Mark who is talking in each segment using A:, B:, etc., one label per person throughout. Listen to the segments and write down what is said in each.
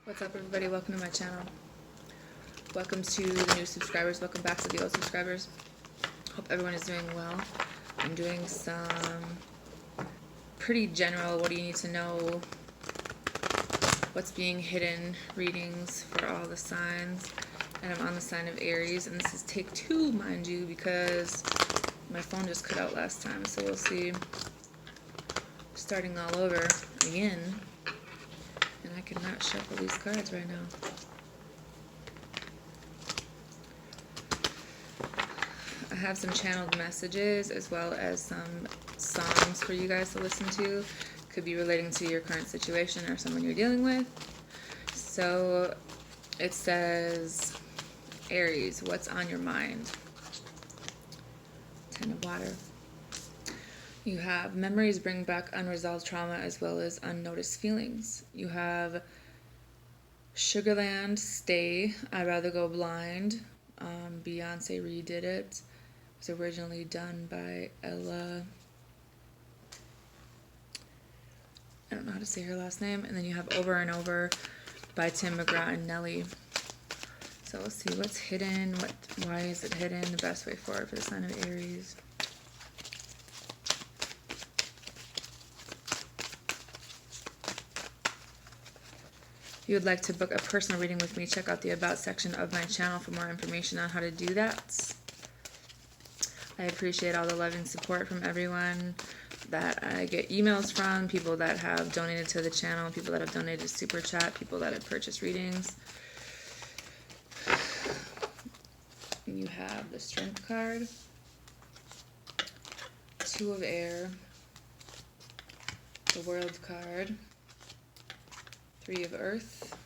A: What's up, everybody? Welcome to my channel. Welcome to the new subscribers. Welcome back to the old subscribers. Hope everyone is doing well. I'm doing some pretty general, what do you need to know, what's being hidden readings for all the signs. And I'm on the sign of Aries. And this is take 2, mind you, because my phone just cut out last time. So we'll see. Starting all over again. And I cannot shuffle these cards right now. I have some channeled messages as well as some songs for you guys to listen to. Could be relating to your current situation or someone you're dealing with. So it says, Aries, what's on your mind? 10 of water. You have memories bring back unresolved trauma as well as unnoticed feelings. You have Sugarland, Stay, I'd Rather Go Blind. Beyonce redid it. It was originally done by Ella. I don't know how to say her last name. And then you have Over and Over by Tim McGraw and Nelly. So let's see what's hidden. Why is it hidden? The best way forward for the sign of Aries. If you would like to book a personal reading with me, check out the About section of my channel for more information on how to do that. I appreciate all the love and support from everyone that I get emails from, people that have donated to the channel, people that have donated to Super Chat, people that have purchased readings. You have the Strength card, 2 of Air, the World card, 3 of Earth,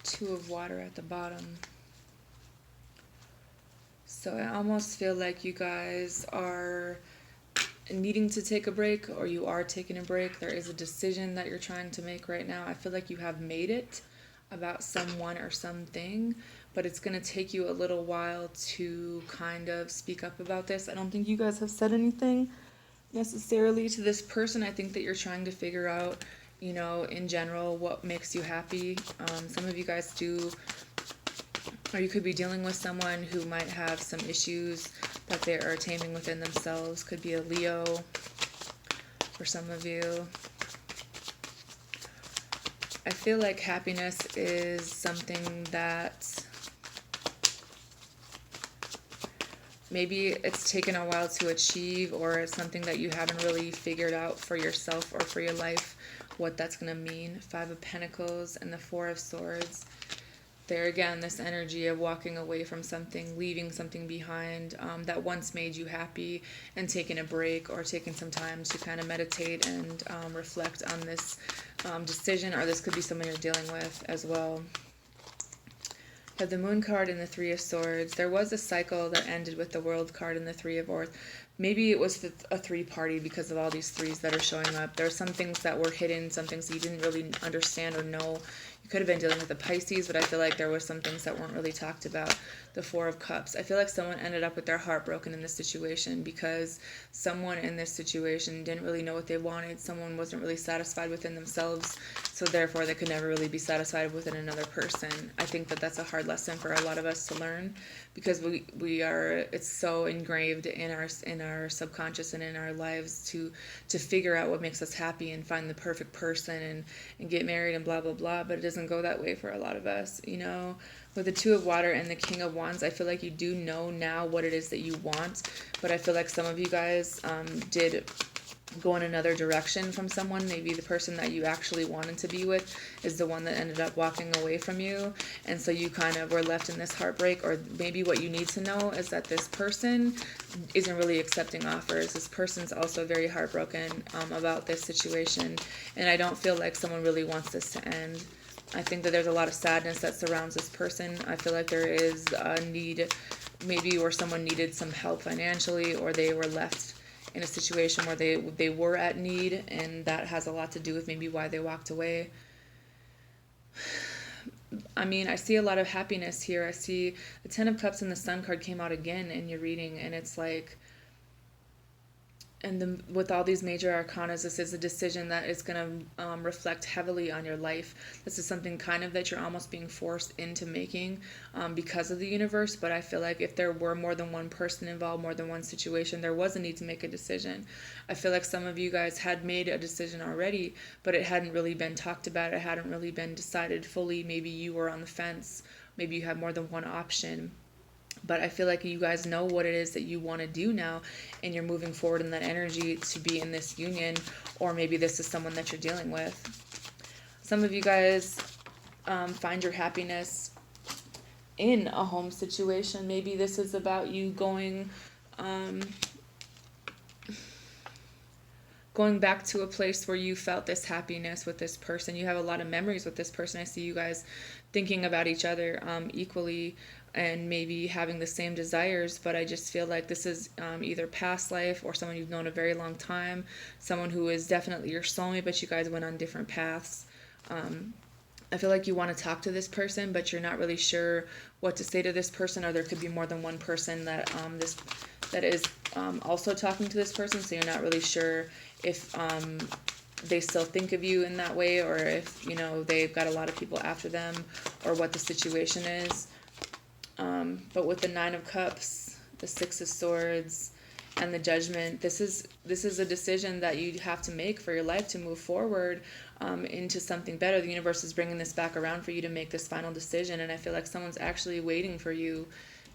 A: 2 of Water at the bottom. So I almost feel like you guys are needing to take a break, or you are taking a break. There is a decision that you're trying to make right now. I feel like you have made it about someone or something, but it's going to take you a little while to kind of speak up about this. I don't think you guys have said anything necessarily to this person. I think that you're trying to figure out, you know, in general, what makes you happy. Some of you guys do, or you could be dealing with someone who might have some issues that they are taming within themselves. Could be a Leo for some of you. I feel like happiness is something that maybe it's taken a while to achieve, or it's something that you haven't really figured out for yourself or for your life, what that's going to mean. 5 of Pentacles and the 4 of Swords. There again, this energy of walking away from something, leaving something behind that once made you happy, and taking a break or taking some time to kind of meditate and reflect on this decision, or this could be someone you're dealing with as well. You have the Moon card and the 3 of Swords. There was a cycle that ended with the World card and the 3 of Earth. Maybe it was a 3-party because of all these 3s that are showing up. There are some things that were hidden, some things that you didn't really understand or know. You could have been dealing with a Pisces, but I feel like there were some things that weren't really talked about. The 4 of Cups. I feel like someone ended up with their heart broken in this situation because someone in this situation didn't really know what they wanted. Someone wasn't really satisfied within themselves, so therefore they could never really be satisfied within another person. I think that that's a hard lesson for a lot of us to learn, because we are, it's so engraved in our subconscious and in our lives to figure out what makes us happy and find the perfect person and get married and blah blah blah, but it doesn't go that way for a lot of us, you know. With the 2 of Water and the King of Wands, I feel like you do know now what it is that you want, but I feel like some of you guys did go in another direction from someone. Maybe the person that you actually wanted to be with is the one that ended up walking away from you, and so you kind of were left in this heartbreak. Or maybe what you need to know is that this person isn't really accepting offers. This person's also very heartbroken about this situation, and I don't feel like someone really wants this to end. I think that there's a lot of sadness that surrounds this person. I feel like there is a need, maybe where someone needed some help financially, or they were left in a situation where they were at need, and that has a lot to do with maybe why they walked away. I mean, I see a lot of happiness here. I see the 10 of Cups and the Sun card came out again in your reading, and it's like with all these major arcanas, this is a decision that is going to reflect heavily on your life. This is something kind of that you're almost being forced into making because of the universe. But I feel like if there were more than one person involved, more than one situation, there was a need to make a decision. I feel like some of you guys had made a decision already, but it hadn't really been talked about. It hadn't really been decided fully. Maybe you were on the fence. Maybe you had more than one option. But I feel like you guys know what it is that you want to do now, and you're moving forward in that energy to be in this union, or maybe this is someone that you're dealing with. Some of you guys find your happiness in a home situation. Maybe this is about you going back to a place where you felt this happiness with this person. You have a lot of memories with this person. I see you guys thinking about each other equally, and maybe having the same desires, but I just feel like this is either past life or someone you've known a very long time, someone who is definitely your soulmate, but you guys went on different paths. I feel like you want to talk to this person, but you're not really sure what to say to this person, or there could be more than one person that is also talking to this person, so you're not really sure if they still think of you in that way, or if they've got a lot of people after them, or what the situation is. But with the Nine of Cups, the Six of Swords, and the Judgment, this is a decision that you have to make for your life to move forward into something better. The universe is bringing this back around for you to make this final decision, and I feel like someone's actually waiting for you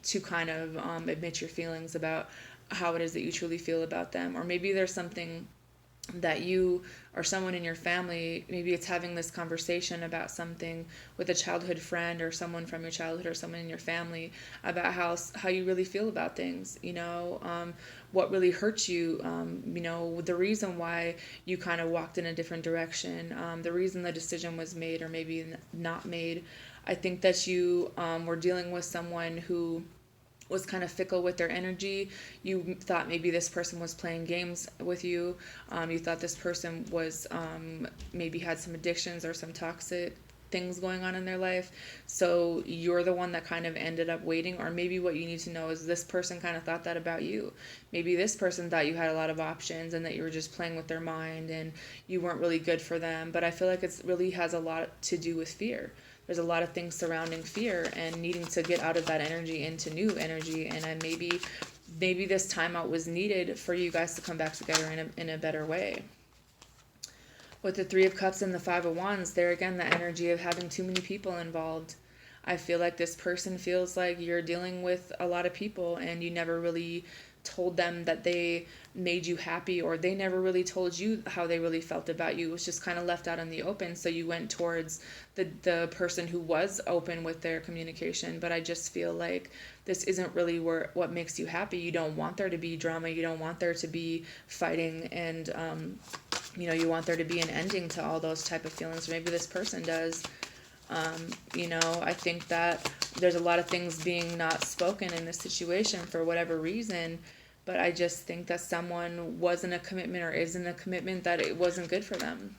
A: to kind of admit your feelings about how it is that you truly feel about them. Or maybe there's something that you or someone in your family, maybe it's having this conversation about something with a childhood friend or someone from your childhood or someone in your family about how you really feel about things, what really hurts you, the reason why you kind of walked in a different direction, the reason the decision was made or maybe not made. I think that you were dealing with someone who was kind of fickle with their energy. You thought maybe this person was playing games with you. You thought this person was maybe had some addictions or some toxic things going on in their life. So you're the one that kind of ended up waiting. Or maybe what you need to know is this person kind of thought that about you. Maybe this person thought you had a lot of options and that you were just playing with their mind and you weren't really good for them. But I feel like it really has a lot to do with fear. There's a lot of things surrounding fear and needing to get out of that energy into new energy. And maybe this timeout was needed for you guys to come back together in a better way. With the Three of Cups and the Five of Wands, there again, the energy of having too many people involved. I feel like this person feels like you're dealing with a lot of people and you never really told them that they made you happy, or they never really told you how they really felt about you. It was just kind of left out in the open, so you went towards the person who was open with their communication. But I just feel like this isn't really what makes you happy. You don't want there to be drama, you don't want there to be fighting, and you want there to be an ending to all those type of feelings. Or maybe this person does. I think that there's a lot of things being not spoken in this situation for whatever reason, but I just think that someone was in a commitment or is in a commitment that it wasn't good for them.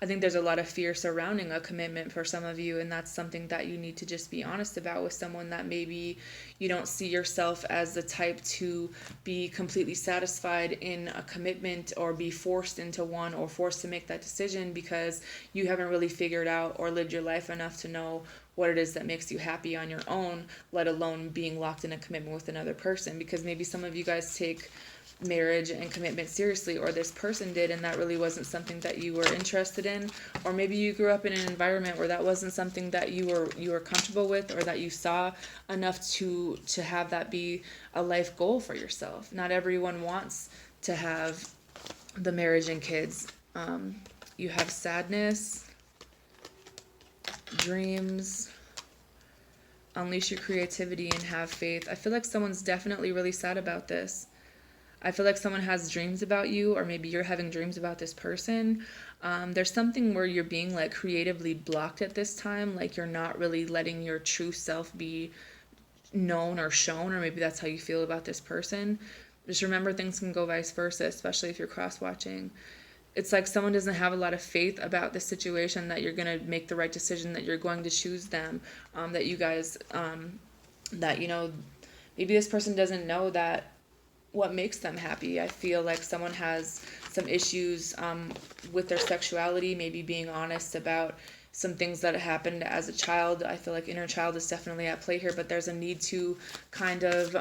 A: I think there's a lot of fear surrounding a commitment for some of you, and that's something that you need to just be honest about with someone, that maybe you don't see yourself as the type to be completely satisfied in a commitment or be forced into one or forced to make that decision because you haven't really figured out or lived your life enough to know what it is that makes you happy on your own, let alone being locked in a commitment with another person. Because maybe some of you guys take marriage and commitment seriously, or this person did, and that really wasn't something that you were interested in. Or maybe you grew up in an environment where that wasn't something that you were comfortable with, or that you saw enough to have that be a life goal for yourself. Not everyone wants to have the marriage and kids. You have sadness, dreams, unleash your creativity, and have faith. I feel like someone's definitely really sad about this. I feel like someone has dreams about you, or maybe you're having dreams about this person. There's something where you're being like creatively blocked at this time, like you're not really letting your true self be known or shown, or maybe that's how you feel about this person. Just remember, things can go vice versa, especially if you're cross-watching. It's like someone doesn't have a lot of faith about the situation, that you're going to make the right decision, that you're going to choose them, that you guys, that, maybe this person doesn't know that what makes them happy. I feel like someone has some issues with their sexuality, maybe being honest about some things that happened as a child. I feel like inner child is definitely at play here, but there's a need to kind of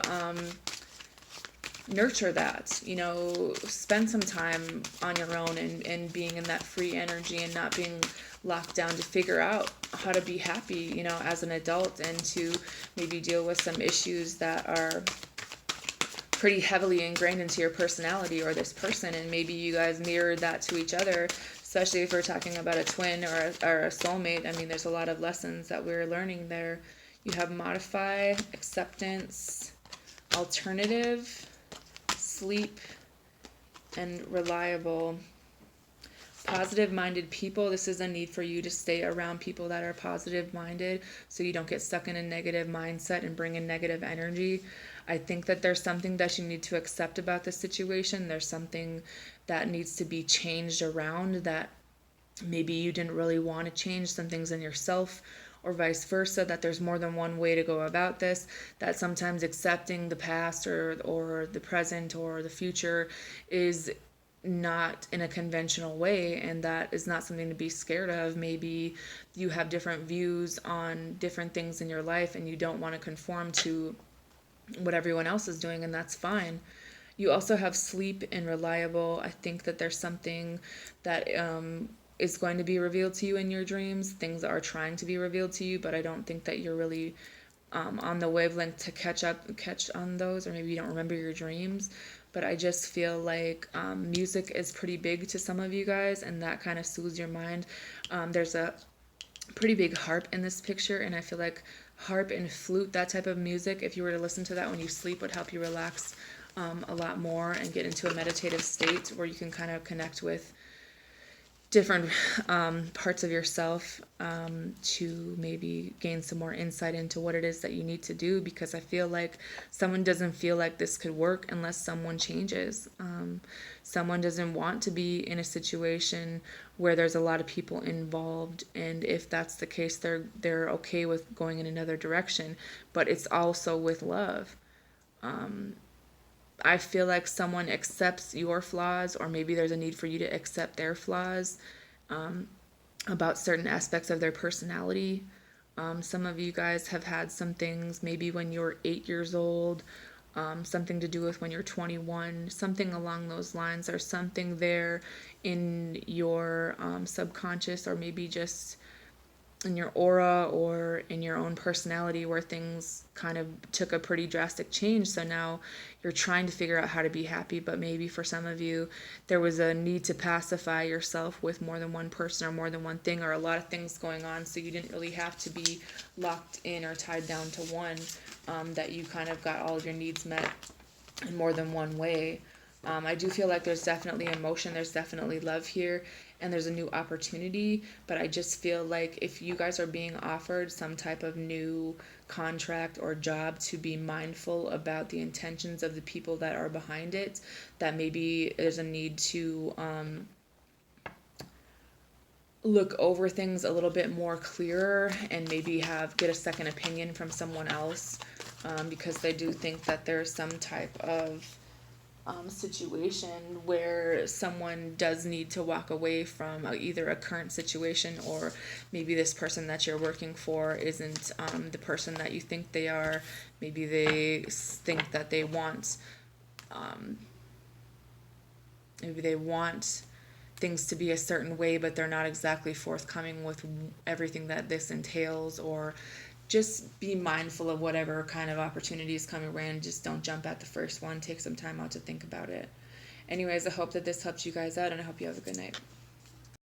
A: nurture that, spend some time on your own and being in that free energy and not being locked down to figure out how to be happy, as an adult, and to maybe deal with some issues that are pretty heavily ingrained into your personality or this person, and maybe you guys mirrored that to each other, especially if we're talking about a twin or a soulmate. I mean, there's a lot of lessons that we're learning there. You have modify, acceptance, alternative, sleep, and reliable. Positive-minded people, this is a need for you to stay around people that are positive-minded so you don't get stuck in a negative mindset and bring in negative energy. I think that there's something that you need to accept about the situation. There's something that needs to be changed around that maybe you didn't really want to change, some things in yourself, or vice versa, that there's more than one way to go about this, that sometimes accepting the past or the present or the future is not in a conventional way, and that is not something to be scared of. Maybe you have different views on different things in your life and you don't want to conform to what everyone else is doing, and that's fine. You also have sleep and reliable. I think that there's something that is going to be revealed to you in your dreams. Things are trying to be revealed to you, but I don't think that you're really on the wavelength to catch on those, or maybe you don't remember your dreams. But I just feel like music is pretty big to some of you guys, and that kind of soothes your mind. There's a pretty big harp in this picture, and I feel like harp and flute, that type of music, if you were to listen to that when you sleep, would help you relax a lot more and get into a meditative state where you can kind of connect with different parts of yourself to maybe gain some more insight into what it is that you need to do, because I feel like someone doesn't feel like this could work unless someone changes. Someone doesn't want to be in a situation where there's a lot of people involved, and if that's the case, they're okay with going in another direction, but it's also with love. I feel like someone accepts your flaws, or maybe there's a need for you to accept their flaws about certain aspects of their personality. Some of you guys have had some things maybe when you were 8 years old, something to do with when you're 21, something along those lines, or something there in your subconscious, or maybe just in your aura or in your own personality, where things kind of took a pretty drastic change. So now you're trying to figure out how to be happy, but maybe for some of you there was a need to pacify yourself with more than one person or more than one thing, or a lot of things going on, so you didn't really have to be locked in or tied down to one, that you kind of got all of your needs met in more than one way. I do feel like there's definitely emotion, there's definitely love here, and there's a new opportunity, but I just feel like if you guys are being offered some type of new contract or job, to be mindful about the intentions of the people that are behind it, that maybe there's a need to look over things a little bit more clearer, and maybe get a second opinion from someone else, because they do think that there's some type of situation where someone does need to walk away from either a current situation, or maybe this person that you're working for isn't the person that you think they are. Maybe they think that they want things to be a certain way, but they're not exactly forthcoming with everything that this entails. Or just be mindful of whatever kind of opportunities come around. Just don't jump at the first one. Take some time out to think about it. Anyways, I hope that this helped you guys out, and I hope you have a good night.